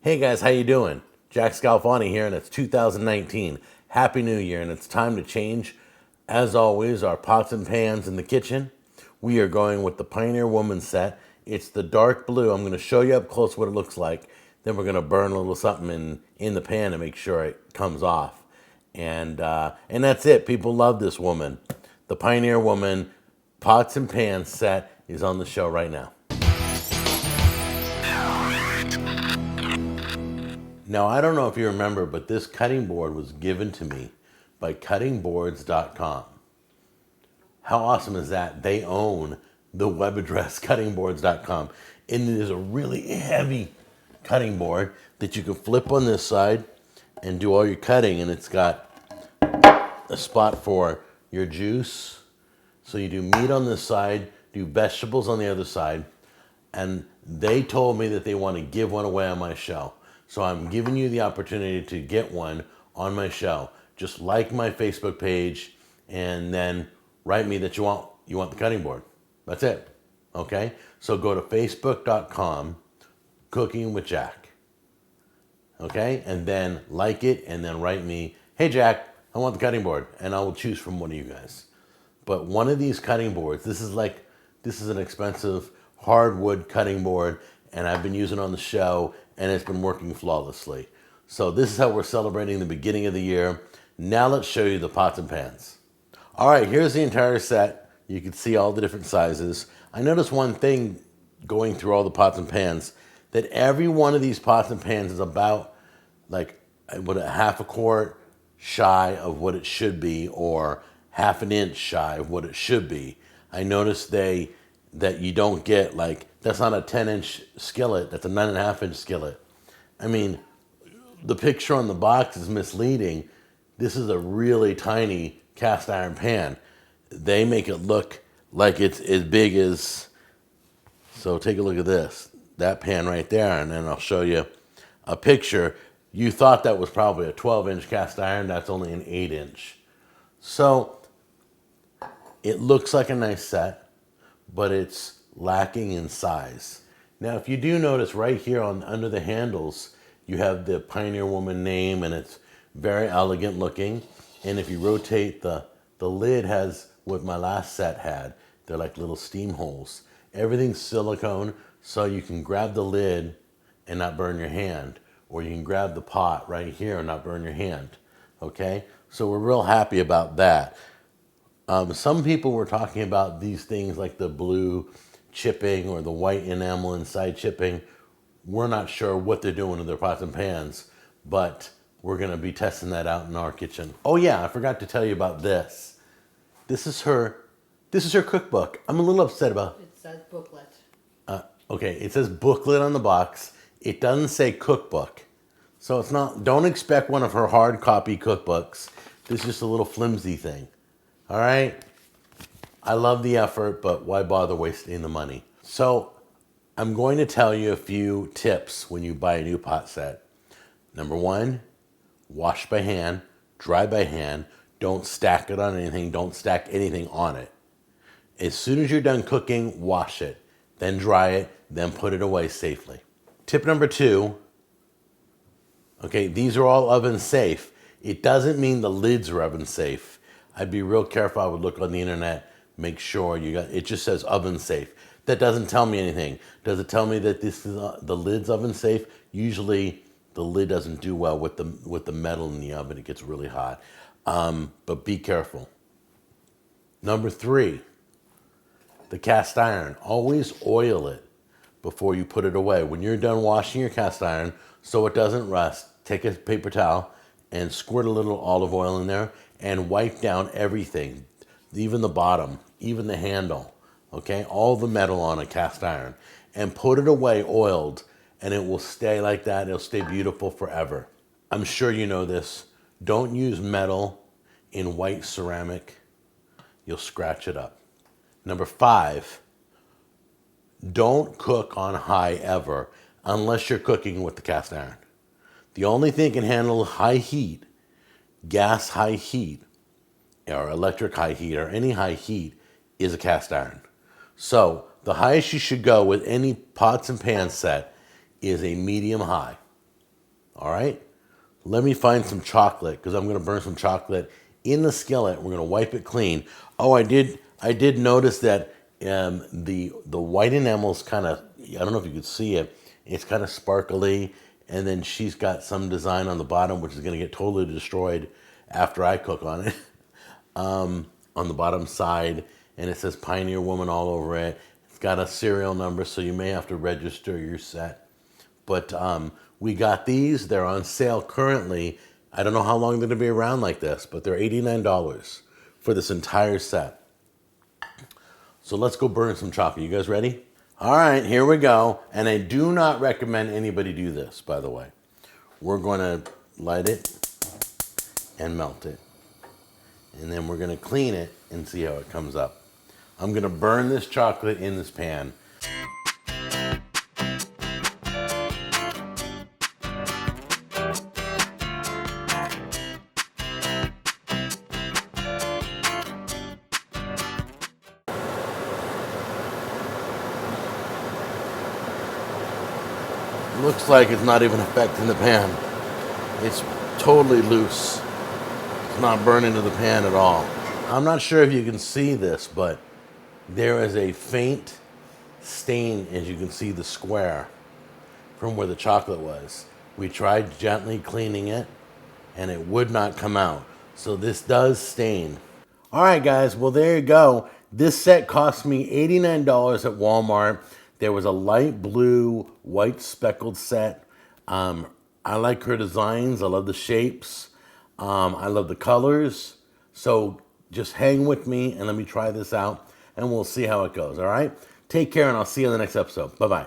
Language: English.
Hey guys, how you doing? Jack Scalfani here, and it's 2019. Happy New Year, and it's time to change, as always, our pots and pans in the kitchen. We are going with the Pioneer Woman set. It's the dark blue. I'm going to show you up close what it looks like. Then we're going to burn a little something in the pan to make sure it comes off. And that's it. People love this woman. The Pioneer Woman pots and pans set is on the show right now. Now, I don't know if you remember, but this cutting board was given to me by cuttingboards.com. How awesome is that? They own the web address cuttingboards.com. And it is a really heavy cutting board that you can flip on this side and do all your cutting. And it's got a spot for your juice. So you do meat on this side, do vegetables on the other side. And they told me that they want to give one away on my show. So I'm giving you the opportunity to get one on my show. Just like my Facebook page and then write me that you want the cutting board. That's it. Okay? So go to facebook.com, Cooking with Jack. Okay? And then like it and then write me, hey Jack, I want the cutting board. And I will choose from one of you guys. But one of these cutting boards, this is an expensive hardwood cutting board, and I've been using it on the show, and it's been working flawlessly. So this is how we're celebrating the beginning of the year. Now let's show you the pots and pans. All right, here's the entire set. You can see all the different sizes. I noticed one thing going through all the pots and pans, that every one of these pots and pans is about like a half a quart shy of what it should be, or half an inch shy of what it should be. I noticed that you don't get, like, that's not a 10-inch skillet, that's a 9.5-inch skillet. I mean, the picture on the box is misleading. This is a really tiny cast iron pan. They make it look like it's as big as, so take a look at this, that pan right there, and then I'll show you a picture. You thought that was probably a 12-inch cast iron, that's only an 8-inch. So it looks like a nice set, but it's lacking in size. Now, if you do notice right here under the handles, you have the Pioneer Woman name, and it's very elegant looking. And if you rotate the lid has what my last set had. They're like little steam holes. Everything's silicone, so you can grab the lid and not burn your hand, or you can grab the pot right here and not burn your hand. Okay? So we're real happy about that. Some people were talking about these things like the blue chipping or the white enamel inside chipping. We're not sure what they're doing to their pots and pans, but we're going to be testing that out in our kitchen. Oh yeah, I forgot to tell you about this. This is her cookbook. I'm a little upset about it. Says booklet. Okay, it says booklet on the box. It doesn't say cookbook. So it's not, don't expect one of her hard copy cookbooks. This is just a little flimsy thing. All right? I love the effort, but why bother wasting the money? So I'm going to tell you a few tips when you buy a new pot set. Number one, wash by hand, dry by hand. Don't stack it on anything. Don't stack anything on it. As soon as you're done cooking, wash it. Then dry it. Then put it away safely. Tip number two, okay, these are all oven safe. It doesn't mean the lids are oven safe. I'd be real careful. I would look on the internet, make sure it just says oven safe. That doesn't tell me anything. Does it tell me that this is the lid's oven safe? Usually the lid doesn't do well with the metal in the oven. It gets really hot. But be careful. Number three, the cast iron. Always oil it before you put it away. When you're done washing your cast iron, so it doesn't rust, take a paper towel and squirt a little olive oil in there and wipe down everything, even the bottom, even the handle, okay? All the metal on a cast iron. And put it away oiled, and it will stay like that. It'll stay beautiful forever. I'm sure you know this. Don't use metal in white ceramic. You'll scratch it up. Number five, don't cook on high ever unless you're cooking with the cast iron. The only thing can handle high heat, gas high heat, or electric high heat, or any high heat, is a cast iron. So the highest you should go with any pots and pans set is a medium high. All right. Let me find some chocolate because I'm going to burn some chocolate in the skillet. We're going to wipe it clean. Oh, I did notice that the white enamel's kind of, I don't know if you could see it. It's kind of sparkly, and then she's got some design on the bottom which is going to get totally destroyed after I cook on it. On the bottom side, and it says Pioneer Woman all over it. It's got a serial number, so you may have to register your set. But we got these. They're on sale currently. I don't know how long they're going to be around like this, but they're $89 for this entire set. So let's go burn some chocolate. You guys ready? All right, here we go. And I do not recommend anybody do this, by the way. We're going to light it and melt it. And then we're going to clean it and see how it comes up. I'm going to burn this chocolate in this pan. Looks like it's not even affecting the pan. It's totally loose. It's not burning to the pan at all. I'm not sure if you can see this, but there is a faint stain as you can see the square from where the chocolate was. We tried gently cleaning it and it would not come out. So this does stain. All right, guys, well, there you go. This set cost me $89 at Walmart. There was a light blue, white speckled set. I like her designs. I love the shapes. I love the colors. So just hang with me and let me try this out, and we'll see how it goes, all right? Take care, and I'll see you in the next episode. Bye-bye.